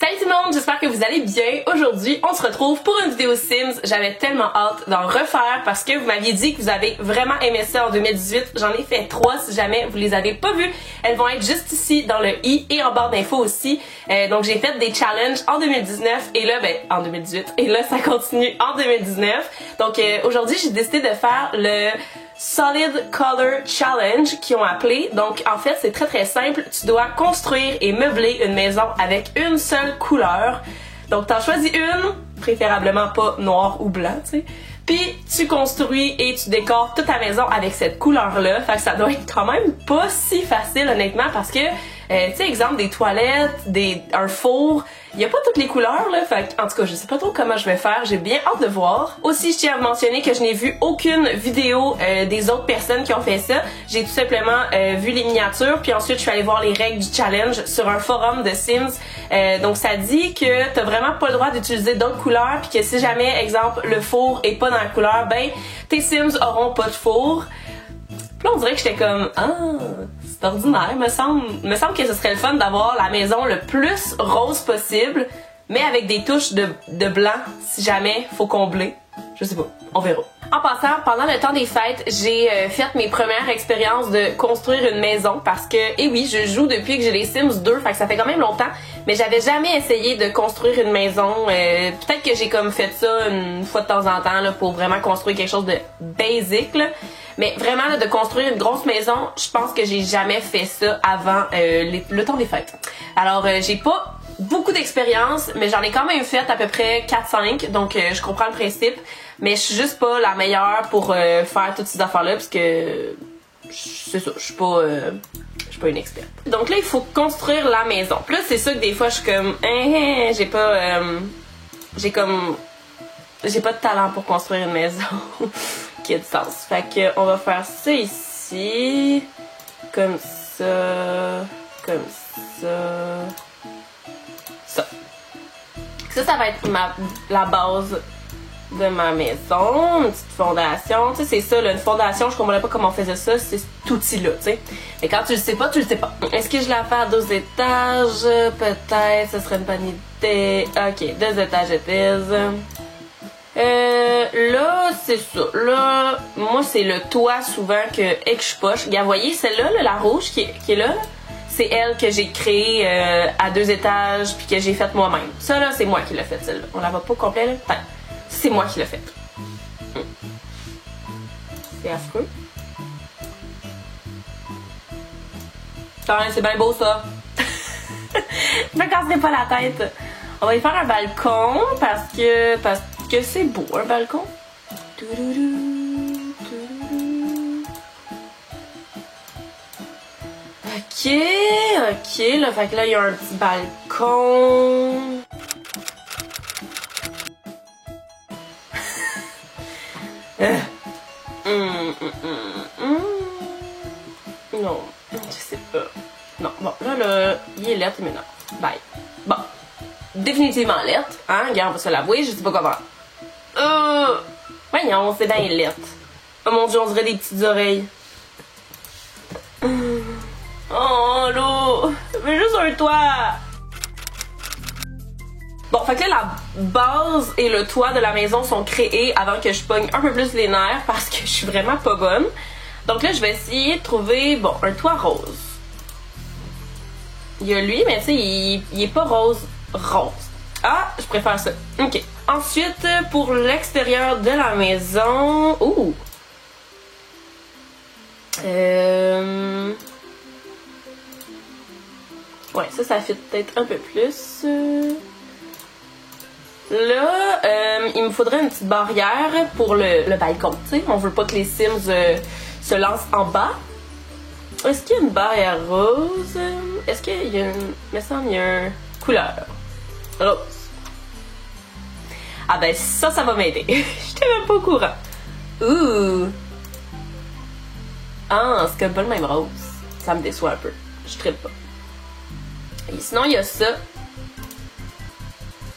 Salut tout le monde, j'espère que vous allez bien. Aujourd'hui, on se retrouve pour une vidéo Sims. J'avais tellement hâte d'en refaire parce que vous m'aviez dit que vous avez vraiment aimé ça en 2018. J'en ai fait 3 si jamais vous les avez pas vues. Elles vont être juste ici dans le i et en barre d'infos aussi. Donc j'ai fait des challenges en 2019 et là, en 2018. Et là, ça continue en 2019. Donc aujourd'hui, j'ai décidé de faire le Solid Color Challenge qu'ils ont appelé. Donc en fait c'est très simple, tu dois construire et meubler une maison avec une seule couleur. Donc t'en choisis une, préférablement pas noir ou blanc, tu sais. Puis tu construis et tu décores toute ta maison avec cette couleur-là. Fait que ça doit être quand même pas si facile honnêtement parce que, tu sais, exemple des toilettes, un four, il y a pas toutes les couleurs là. Fait que, en tout cas, je sais pas trop comment je vais faire. J'ai bien hâte de voir. Aussi, je tiens à mentionner que je n'ai vu aucune vidéo des autres personnes qui ont fait ça. J'ai tout simplement vu les miniatures, puis ensuite je suis allée voir les règles du challenge sur un forum de Sims. Donc ça dit que t'as vraiment pas le droit d'utiliser d'autres couleurs, puis que si jamais, exemple, le four est pas dans la couleur, ben tes Sims auront pas de four. Puis là, on dirait que j'étais comme c'est ordinaire, me semble que ce serait le fun d'avoir la maison le plus rose possible, mais avec des touches de blanc si jamais faut combler. Je sais pas, on verra. En passant, pendant le temps des fêtes, j'ai fait mes premières expériences de construire une maison parce que, eh oui, je joue depuis que j'ai les Sims 2, fait que ça fait quand même longtemps, mais j'avais jamais essayé de construire une maison. Peut-être que j'ai comme fait ça une fois de temps en temps là, pour vraiment construire quelque chose de basic, là. Mais vraiment, là, de construire une grosse maison, je pense que j'ai jamais fait ça avant le temps des fêtes. Alors, j'ai pas beaucoup d'expérience, mais j'en ai quand même fait à peu près 4-5, donc je comprends le principe, mais je suis juste pas la meilleure pour faire toutes ces affaires-là, parce que c'est ça, je suis pas une experte. Donc là, il faut construire la maison. Puis là, c'est ça que des fois, je suis comme, j'ai pas de talent pour construire une maison qui a du sens. Fait que on va faire ça ici, comme ça, comme ça. Ça va être la base de ma maison, une petite fondation. Tu sais, c'est ça, là, une fondation, je comprenais pas comment on faisait ça, c'est cet outil-là, tu sais. Mais quand tu le sais pas, tu le sais pas. Est-ce que je la fais à 2 étages? Peut-être, ce serait une bonne idée. Ok, 2 étages it is. Là, c'est ça. Là, moi, c'est le toit souvent que je poche. Regarde, voyez, celle-là, là, la rouge qui est là, c'est elle que j'ai créée à 2 étages puis que j'ai faite moi-même. Ça, là, c'est moi qui l'ai faite, celle-là. On la voit pas complète, là? Enfin, c'est moi qui l'ai faite. C'est affreux. C'est bien beau, ça. Je me casserai pas la tête. On va y faire un balcon parce que c'est beau, un balcon. Ok, là, fait que là, il y a un petit balcon. Non, je sais pas. Non, bon, là, il est lettre, mais non. Bye. Bon, définitivement lettre, hein, regarde, on va se l'avouer, je sais pas comment. Voyons, c'est bien lettre. Oh mon Dieu, on dirait des petites oreilles. Oh là, mais juste un toit. Bon, fait que là, la base et le toit de la maison sont créés avant que je pogne un peu plus les nerfs parce que je suis vraiment pas bonne. Donc là, je vais essayer de trouver, bon, un toit rose. Il y a lui, mais tu sais, il est pas rose. Ah, je préfère ça. Ok. Ensuite, pour l'extérieur de la maison... Ouh! Ouais, ça fit peut-être un peu plus. Là, il me faudrait une petite barrière pour le balcon, tu sais. On veut pas que les Sims se lancent en bas. Est-ce qu'il y a une barrière rose? Est-ce qu'il y a une... Il me semble qu'il y a une couleur. Rose. Ah ben ça va m'aider. J'étais même pas au courant. Ouh! Ah, c'est pas le même rose. Ça me déçoit un peu. Je trippe pas. Et sinon, il y a ça.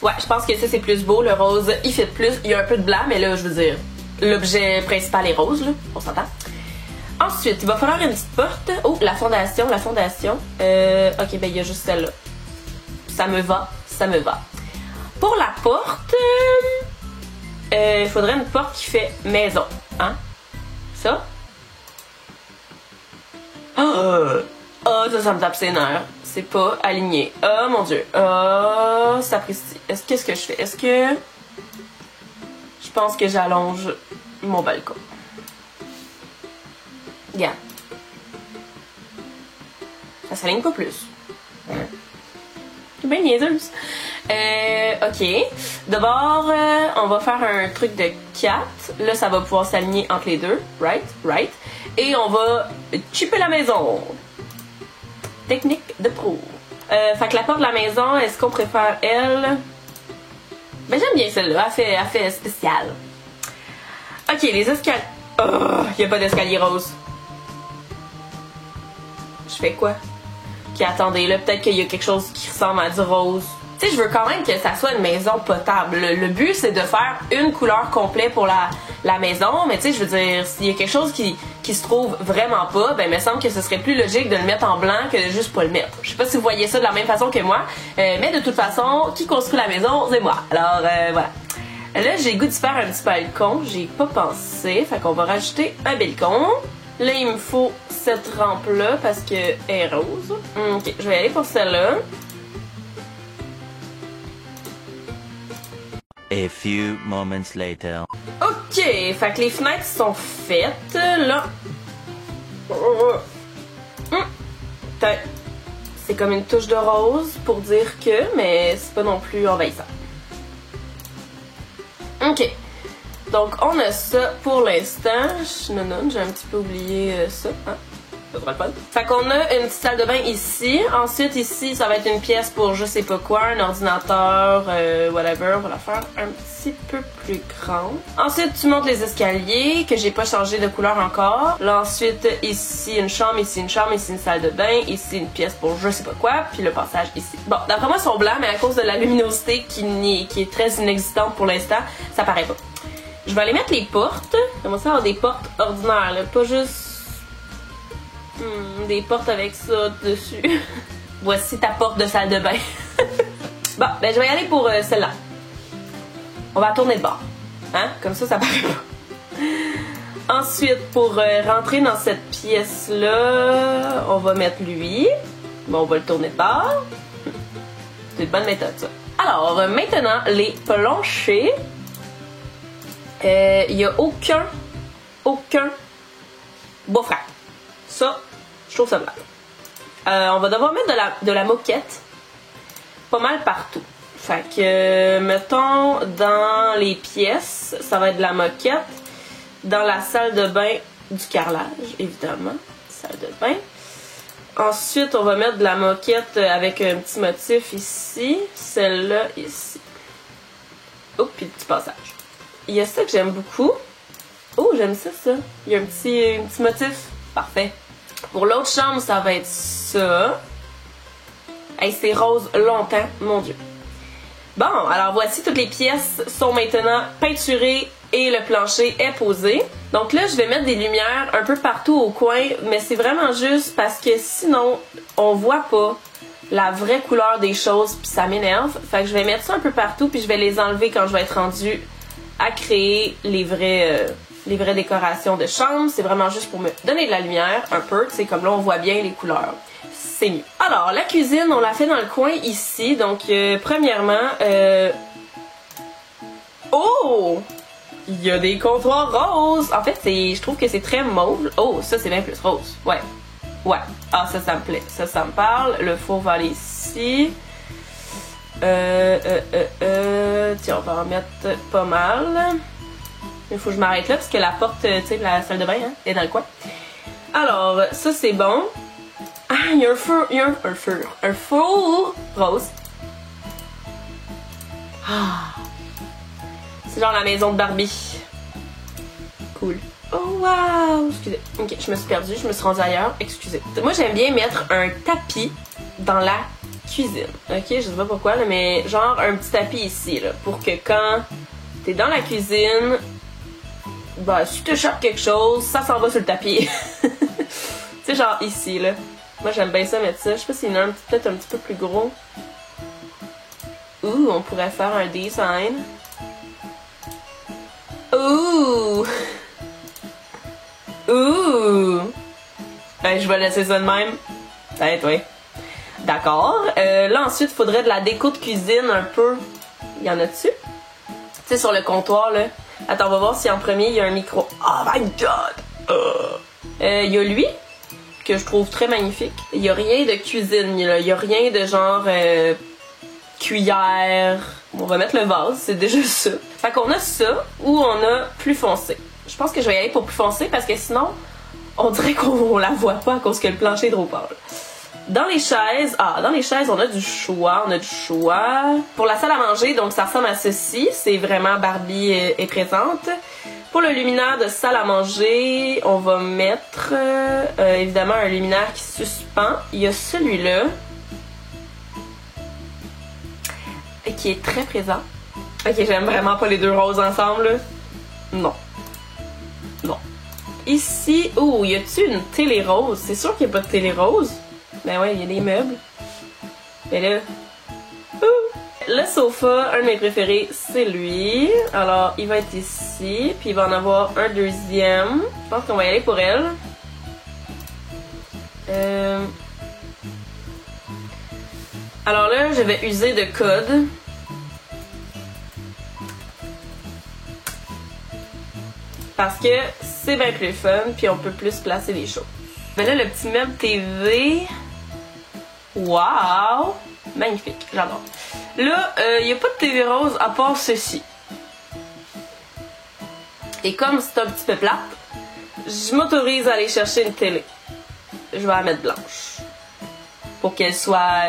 Ouais, je pense que ça, c'est plus beau. Le rose, il fit plus. Il y a un peu de blanc, mais là, je veux dire, l'objet principal est rose, là. On s'entend. Ensuite, il va falloir une petite porte. Oh, la fondation. Ok, ben, il y a juste celle-là. Ça me va. ça me va. Pour la porte, il faudrait une porte qui fait maison. Hein? Ça? Oh, ça me tape ses nerfs. C'est pas aligné. Oh mon dieu. Oh, sapristi. Qu'est-ce que je fais? Est-ce que... Je pense que j'allonge mon balcon. Regarde. Ça s'aligne pas plus. C'est bien niaiseuse. Ok. D'abord, on va faire un truc de 4. Là, ça va pouvoir s'aligner entre les deux. Right. Et on va chipper la maison. Technique de pro. Fait que la porte de la maison, est-ce qu'on préfère elle? Ben j'aime bien celle-là. Elle fait spéciale. Ok, les escaliers. Oh, y a pas d'escalier rose. Je fais quoi? Ok, attendez, là, peut-être qu'il y a quelque chose qui ressemble à du rose. Tu sais, je veux quand même que ça soit une maison potable. Le but, c'est de faire une couleur complète pour la maison, mais tu sais, je veux dire, s'il y a quelque chose qui se trouve vraiment pas, ben, il me semble que ce serait plus logique de le mettre en blanc que de juste pas le mettre. Je sais pas si vous voyez ça de la même façon que moi, mais de toute façon, qui construit la maison, c'est moi. Alors, voilà. Là, j'ai le goût de faire un petit balcon. J'ai pas pensé, fait qu'on va rajouter un balcon. Là, il me faut cette rampe-là parce qu'elle est rose. Ok, je vais aller pour celle-là. A few moments later. Ok, fait que les fenêtres sont faites. Là. C'est comme une touche de rose pour dire que, mais c'est pas non plus envahissant. Ok. Donc, on a ça pour l'instant. Non, j'ai un petit peu oublié ça. Hein? Ça devrait le fun. Fait qu'on a une petite salle de bain ici. Ensuite, ici, ça va être une pièce pour je sais pas quoi, un ordinateur, whatever. On va la faire un petit peu plus grande. Ensuite, tu montes les escaliers, que j'ai pas changé de couleur encore. Là, ensuite, ici, une chambre, ici, une salle de bain, ici, une pièce pour je sais pas quoi, puis le passage ici. Bon, d'après moi, ils sont blancs, mais à cause de la luminosité qui est très inexistante pour l'instant, ça paraît pas. Je vais aller mettre les portes. Comment ça avoir des portes ordinaires, là, pas juste... des portes avec ça dessus. Voici ta porte de salle de bain. Bon, ben je vais y aller pour celle-là. On va tourner de bord. Hein? Comme ça paraît pas. Ensuite, pour rentrer dans cette pièce-là, on va mettre lui. Bon, on va le tourner de bord. C'est une bonne méthode, ça. Alors, maintenant, les planchers. Il n'y a aucun bois frais. Ça, je trouve ça blanc. On va devoir mettre de la moquette pas mal partout. Fait que, mettons, dans les pièces, ça va être de la moquette. Dans la salle de bain, du carrelage, évidemment. Salle de bain. Ensuite, on va mettre de la moquette avec un petit motif ici. Celle-là, ici. Oh, puis le petit passage. Il y a ça que j'aime beaucoup. Oh, j'aime ça. Il y a un petit motif. Parfait. Pour l'autre chambre, ça va être ça. Hey, c'est rose longtemps, mon Dieu. Bon, alors voici, toutes les pièces sont maintenant peinturées et le plancher est posé. Donc là, je vais mettre des lumières un peu partout au coin, mais c'est vraiment juste parce que sinon, on voit pas la vraie couleur des choses, puis ça m'énerve. Fait que je vais mettre ça un peu partout, puis je vais les enlever quand je vais être rendue à créer les vraies décorations de chambre. C'est vraiment juste pour me donner de la lumière un peu. Tu sais, comme là, on voit bien les couleurs. C'est mieux. Alors, la cuisine, on l'a fait dans le coin ici. Donc, premièrement... Oh! Il y a des comptoirs roses! En fait, je trouve que c'est très mauve. Oh, ça, c'est bien plus rose. Ouais. Ah, ça me plaît. Ça me parle. Le four va aller ici. Tiens, on va en mettre pas mal. Il faut que je m'arrête là parce que la porte, tu sais, de la salle de bain, hein, est dans le coin. Alors, ça c'est bon. Ah, il y a un four rose. Ah. C'est genre la maison de Barbie. Cool. Oh wow! Excusez. Ok, je me suis perdue, je me suis rendue ailleurs. Excusez. Moi, j'aime bien mettre un tapis dans la cuisine. Ok, je sais pas pourquoi, là, mais genre un petit tapis ici, là, pour que quand t'es dans la cuisine, bah, si tu échappes quelque chose, ça s'en va sur le tapis. Tu sais, genre ici, là. Moi, j'aime bien ça mettre ça. Je sais pas s'il y en a peut-être un petit peu plus gros. Ouh, on pourrait faire un design. Ouh! Ouh! Ben, je vais laisser ça de même. Peut-être, oui. D'accord. Là, ensuite, il faudrait de la déco de cuisine un peu. Il y en a dessus? Tu sais, sur le comptoir, là. Attends, on va voir si en premier, il y a un micro. Oh my god! Il y a lui, que je trouve très magnifique. Il y a rien de cuisine, là. Il y a rien de genre cuillère. On va mettre le vase, c'est déjà ça. Fait qu'on a ça, ou on a plus foncé. Je pense que je vais y aller pour plus foncé, parce que sinon, on dirait qu'on la voit pas à cause que le plancher est trop pâle. Dans les chaises, on a du choix, Pour la salle à manger, donc ça ressemble à ceci, c'est vraiment Barbie est présente. Pour le luminaire de salle à manger, on va mettre évidemment un luminaire qui suspend. Il y a celui-là, qui est très présent. Ok, j'aime vraiment pas les deux roses ensemble, là. Non. Non. Ici, oh, y a-tu une télé rose? C'est sûr qu'il n'y a pas de télé rose. Ben ouais, il y a des meubles. Mais là... Le sofa, un de mes préférés, c'est lui. Alors, il va être ici. Puis il va en avoir un deuxième. Je pense qu'on va y aller pour elle. Alors là, je vais user de code. Parce que c'est bien plus fun. Puis on peut plus placer les choses. Ben là, le petit meuble TV... Wow! Magnifique, j'adore. Là, il n'y a pas de TV rose à part ceci. Et comme c'est un petit peu plate, je m'autorise à aller chercher une télé. Je vais la mettre blanche. Pour qu'elle soit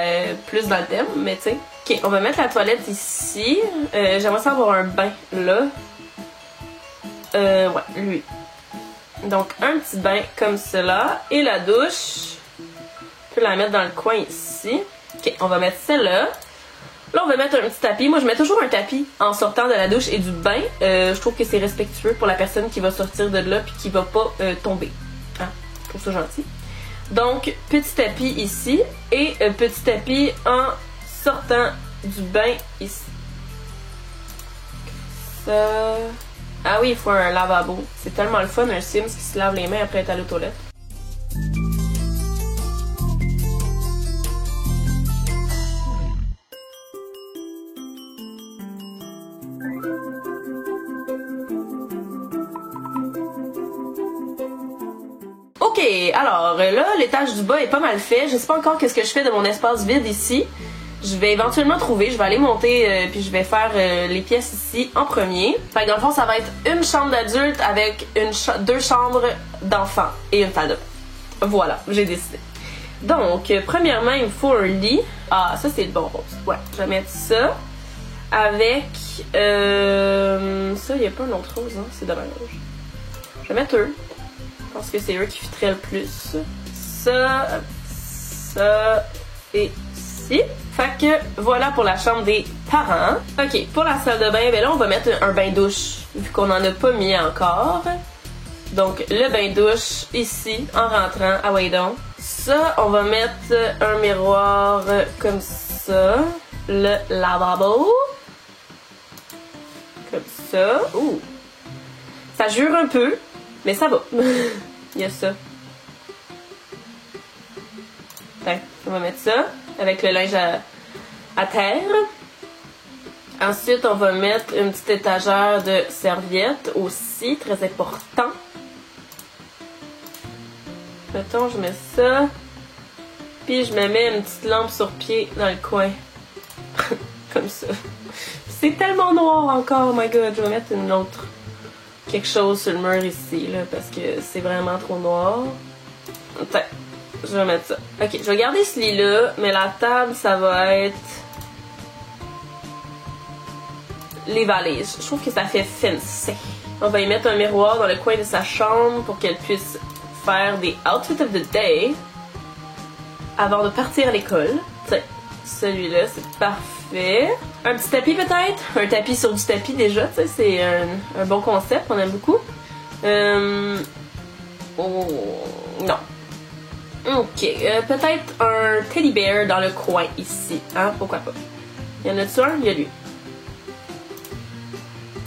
plus dans le thème, mais tu sais. Ok, on va mettre la toilette ici. J'aimerais ça avoir un bain là. Ouais, lui. Donc, un petit bain comme cela. Et la douche, je peux la mettre dans le coin ici. Ok, on va mettre celle-là. Là, on va mettre un petit tapis. Moi, je mets toujours un tapis en sortant de la douche et du bain. Je trouve que c'est respectueux pour la personne qui va sortir de là puis qui va pas tomber. Ah, je trouve ça gentil. Donc, petit tapis ici et petit tapis en sortant du bain ici. Ça... Ah oui, il faut un lavabo. C'est tellement le fun, un Sims qui se lave les mains après être allé aux toilettes. Ok, alors là, l'étage du bas est pas mal fait. Je sais pas encore qu'est-ce que je fais de mon espace vide ici. Je vais éventuellement trouver, je vais aller monter puis je vais faire les pièces ici en premier. Fait que dans le fond, ça va être une chambre d'adulte avec deux chambres d'enfants et une salle de bain. Voilà, j'ai décidé. Donc, premièrement, il me faut un lit. Ah, ça c'est le bon rose. Ouais, je vais mettre ça avec... ça, il n'y a pas un autre rose, hein? C'est dommage. Je vais mettre eux. Je pense que c'est eux qui fitteraient le plus. Ça et ici. Fait que voilà pour la chambre des parents. Ok, pour la salle de bain, ben là on va mettre un bain-douche, vu qu'on n'en a pas mis encore. Donc le bain-douche ici, en rentrant. Ah ouais donc. Ça, on va mettre un miroir comme ça. Le lavabo. Comme ça. Ouh. Ça jure un peu, mais ça va. Il y a ça. Fait, on va mettre ça avec le linge à terre. Ensuite, on va mettre une petite étagère de serviettes aussi, très important. Mettons, je mets ça. Puis je me mets une petite lampe sur pied dans le coin. Comme ça. C'est tellement noir encore, oh my god. Je vais mettre une autre... quelque chose sur le mur ici, là, parce que c'est vraiment trop noir. Attends, je vais mettre ça. Ok, je vais garder ce lit-là, mais la table, ça va être... les valises. Je trouve que ça fait fancy. On va y mettre un miroir dans le coin de sa chambre pour qu'elle puisse faire des outfits of the day avant de partir à l'école. Tiens, celui-là, c'est parfait. Un petit tapis peut-être? Un tapis sur du tapis déjà, tu sais, c'est un bon concept, on aime beaucoup. Oh, non. Ok, peut-être un teddy bear dans le coin ici, hein, pourquoi pas. Il y en a-tu un? Il y a lui.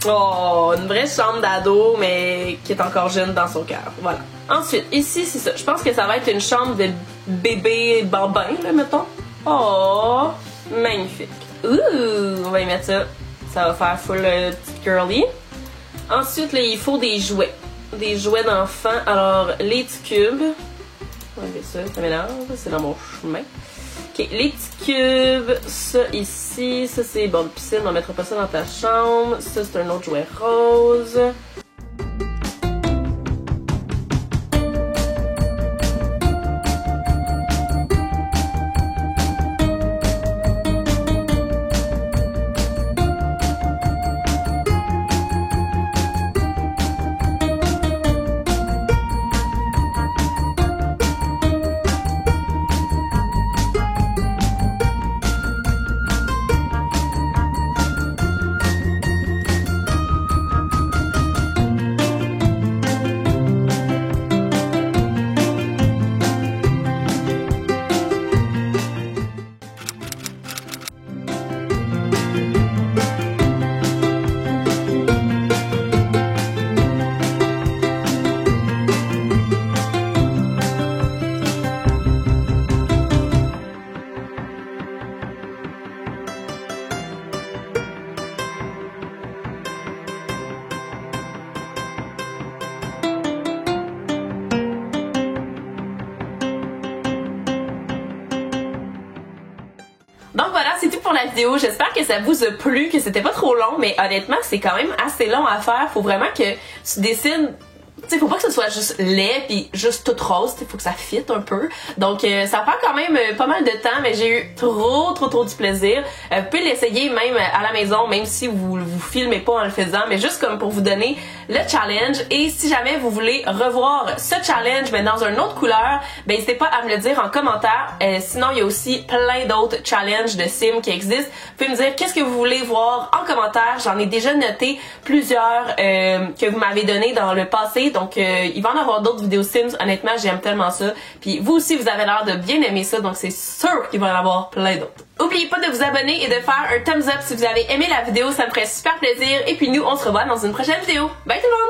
Oh, une vraie chambre d'ado, mais qui est encore jeune dans son cœur. Voilà. Ensuite, ici, c'est ça. Je pense que ça va être une chambre de bébé bambin, là, mettons. Oh, magnifique. Ouh, on va y mettre ça. Ça va faire full petite girly. Ensuite, là, il faut des jouets. Des jouets d'enfants. Alors, les petits cubes. On va enlever ça, ça m'énerve. C'est dans mon chemin. Ok, les petits cubes. Ça ici. Ça, c'est bon de piscine. On mettra pas ça dans ta chambre. Ça, c'est un autre jouet rose. Donc voilà, c'est tout pour la vidéo. J'espère que ça vous a plu, que c'était pas trop long, mais honnêtement, c'est quand même assez long à faire. Faut vraiment que tu décides. T'sais, faut pas que ce soit juste laid pis juste tout rose, faut que ça fitte un peu. Donc ça prend quand même pas mal de temps, mais j'ai eu trop du plaisir. Vous pouvez l'essayer même à la maison, même si vous filmez pas en le faisant, mais juste comme pour vous donner le challenge. Et si jamais vous voulez revoir ce challenge mais dans une autre couleur, ben n'hésitez pas à me le dire en commentaire. Sinon il y a aussi plein d'autres challenges de Sims qui existent. Vous pouvez me dire qu'est-ce que vous voulez voir en commentaire. J'en ai déjà noté plusieurs que vous m'avez donné dans le passé. Donc, il va en avoir d'autres vidéos Sims. Honnêtement, j'aime tellement ça. Puis vous aussi, vous avez l'air de bien aimer ça. Donc, c'est sûr qu'il va y en avoir plein d'autres. N'oubliez pas de vous abonner et de faire un thumbs up si vous avez aimé la vidéo. Ça me ferait super plaisir. Et puis nous, on se revoit dans une prochaine vidéo. Bye tout le monde!